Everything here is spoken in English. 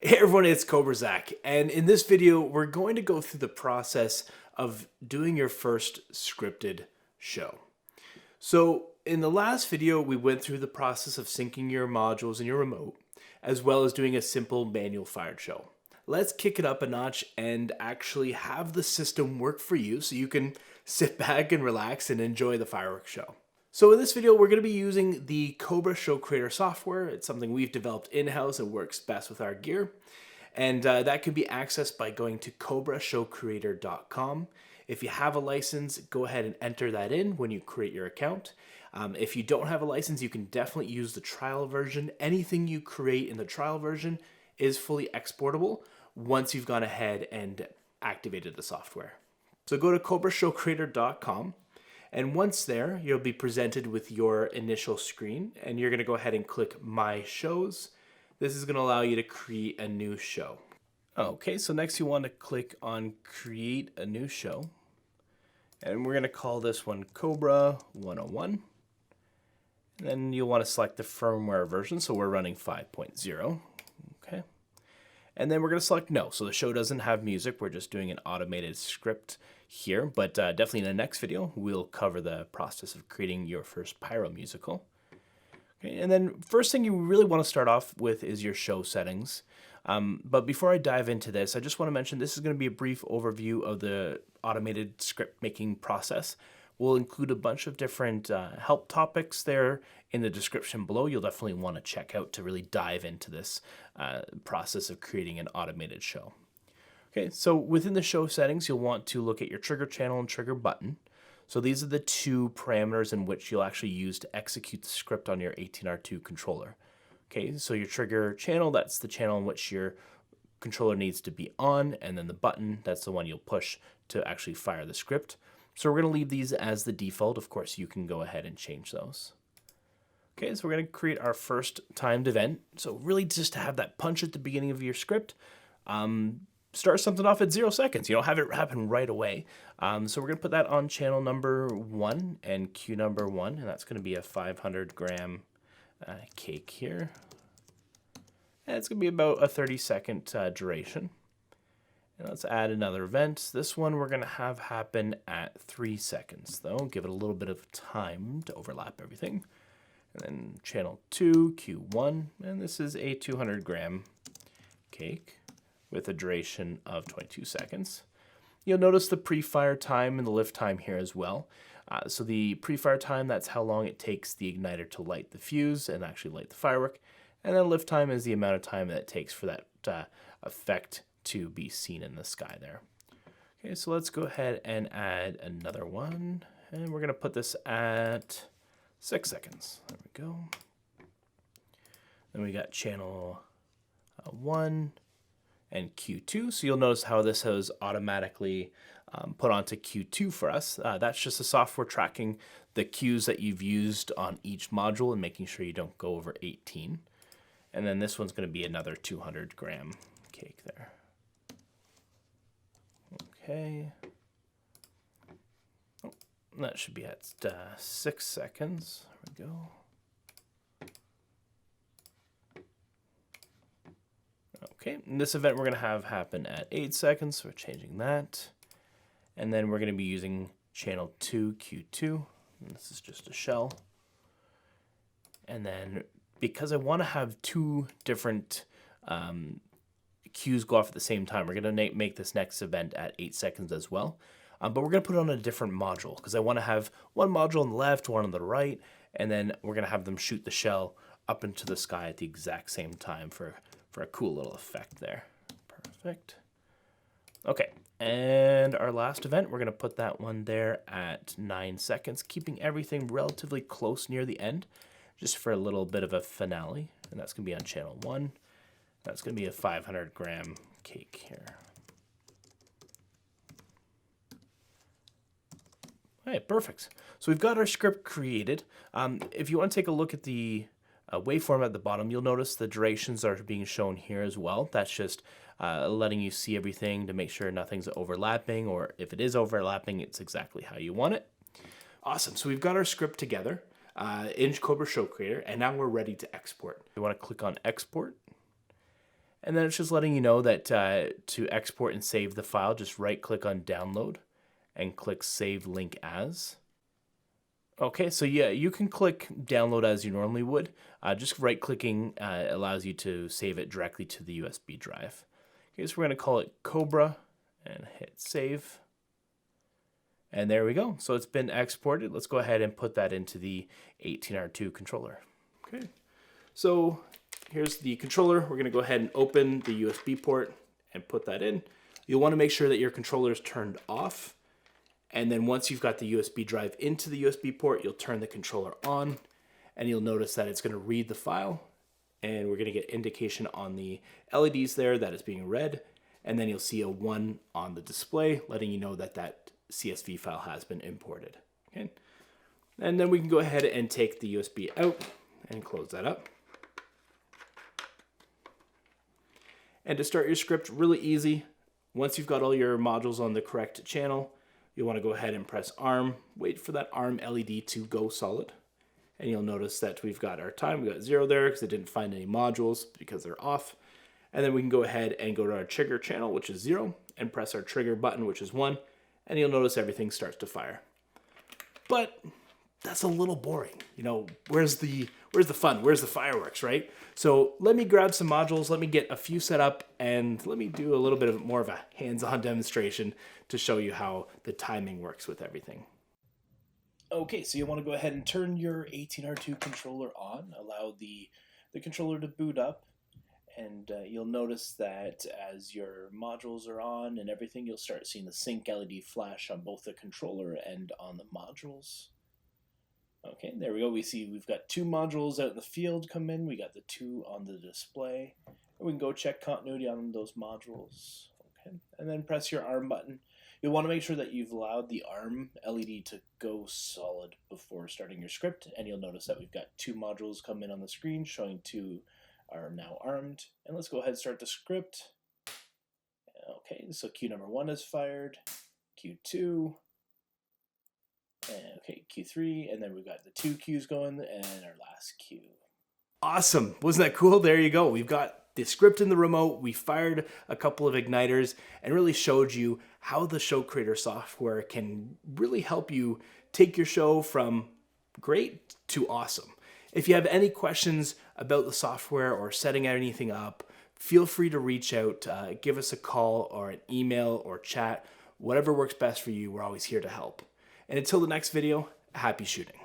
Hey everyone, it's COBRA Zach, and in this video, we're going to go through the process of doing your first scripted show. So in the last video, we went through the process of syncing your modules in your remote, as well as doing a simple manual fired show. Let's kick it up a notch and actually have the system work for you so you can sit back and relax and enjoy the fireworks show. So in this video, we're going to be using the COBRA Show Creator software. It's something we've developed in-house and works best with our gear. And that can be accessed by going to cobrashowcreator.com. If you have a license, go ahead and enter that in when you create your account. If you don't have a license, you can definitely use the trial version. Anything you create in the trial version is fully exportable once you've gone ahead and activated the software. So go to cobrashowcreator.com. And once there, you'll be presented with your initial screen, and you're going to go ahead and click My Shows. This is going to allow you to create a new show. Okay, so next you want to click on Create a New Show. And we're going to call this one COBRA 101. And then you'll want to select the firmware version, so we're running 5.0. Okay. And then we're going to select No. So the show doesn't have music. We're just doing an automated script here. But definitely in the next video, we'll cover the process of creating your first Pyromusical. Okay, and then first thing you really want to start off with is your show settings. But before I dive into this, I just want to mention this is going to be a brief overview of the automated script making process. We'll include a bunch of different help topics there in the description below. You'll definitely want to check out to really dive into this process of creating an automated show. Okay, so within the show settings, you'll want to look at your trigger channel and trigger button. So these are the two parameters in which you'll actually use to execute the script on your 18R2 controller. Okay, so your trigger channel, that's the channel in which your controller needs to be on, and then the button, that's the one you'll push to actually fire the script. So we're going to leave these as the default. Of course, you can go ahead and change those. Okay, so we're going to create our first timed event. So really just to have that punch at the beginning of your script. Start something off at 0 seconds. You don't have it happen right away. So we're going to put that on channel number 1 and cue number 1, and that's going to be a 500-gram cake here. And it's going to be about a 30-second duration. And let's add another event. This one we're going to have happen at 3 seconds, though. Give it a little bit of time to overlap everything. And then channel 2, cue 1, and this is a 200-gram cake with a duration of 22 seconds. You'll notice the pre-fire time and the lift time here as well. So the pre-fire time, that's how long it takes the igniter to light the fuse and actually light the firework. And then lift time is the amount of time that it takes for that effect to be seen in the sky there. Okay, so let's go ahead and add another one. And we're going to put this at 6 seconds. There we go. Then we got channel 1 and Q2. So you'll notice how this has automatically put onto Q2 for us. That's just the software tracking the cues that you've used on each module and making sure you don't go over 18. And then this one's going to be another 200-gram cake there. Okay. Oh, that should be at 6 seconds. There we go. Okay, in this event we're going to have happen at 8 seconds, so we're changing that. And then we're going to be using channel 2, Q2. And this is just a shell. And then because I want to have two different cues go off at the same time, we're going to make this next event at 8 seconds as well. But we're going to put it on a different module because I want to have one module on the left, one on the right, and then we're going to have them shoot the shell up into the sky at the exact same time for a cool little effect there. Perfect. Okay, and our last event, we're going to put that one there at 9 seconds, keeping everything relatively close near the end, just for a little bit of a finale. And that's going to be on channel 1. That's going to be a 500-gram cake here. All right, perfect. So we've got our script created. If you want to take a look at the waveform at the bottom, you'll notice the durations are being shown here as well. That's just letting you see everything to make sure nothing's overlapping, or if it is overlapping, it's exactly how you want it. Awesome, so we've got our script together in COBRA Show Creator, and now we're ready to export. You want to click on Export, And then it's just letting you know that to export and save the file, just right click on download and click save link as. Okay, so yeah, you can click download as you normally would. Just right clicking allows you to save it directly to the USB drive. Okay, so we're going to call it COBRA and hit save. And there we go. So it's been exported. Let's go ahead and put that into the 18R2 controller. Okay, so here's the controller. We're going to go ahead and open the USB port and put that in. You'll want to make sure that your controller is turned off. And then once you've got the USB drive into the USB port, you'll turn the controller on and you'll notice that it's going to read the file. And we're going to get indication on the LEDs there that it's being read. And then you'll see a 1 on the display letting you know that that CSV file has been imported. Okay. And then we can go ahead and take the USB out and close that up. And to start your script, really easy. Once you've got all your modules on the correct channel, you'll want to go ahead and press ARM, wait for that ARM LED to go solid. And you'll notice that we've got our time, we got 0 there because it didn't find any modules because they're off. And then we can go ahead and go to our trigger channel, which is 0, and press our trigger button, which is 1, and you'll notice everything starts to fire. But that's a little boring. You know, where's the fun? Where's the fireworks, right? So let me grab some modules, let me get a few set up, and let me do a little bit of more of a hands-on demonstration to show you how the timing works with everything. Okay, so you want to go ahead and turn your 18R2 controller on, allow the controller to boot up, and you'll notice that as your modules are on and everything, you'll start seeing the sync LED flash on both the controller and on the modules. Okay, there we go. We see we've got 2 modules out in the field come in. We got the 2 on the display. And we can go check continuity on those modules. Okay, and then press your ARM button. You'll want to make sure that you've allowed the ARM LED to go solid before starting your script. And you'll notice that we've got 2 modules come in on the screen showing 2 are now armed. And let's go ahead and start the script. Okay, so Q number 1 is fired. Q2. Okay, Q3, and then we've got the 2 Qs going, and our last Q. Awesome. Wasn't that cool? There you go. We've got the script in the remote. We fired a couple of igniters and really showed you how the show creator software can really help you take your show from great to awesome. If you have any questions about the software or setting anything up, feel free to reach out, give us a call or an email or chat, whatever works best for you. We're always here to help. And until the next video, happy shooting.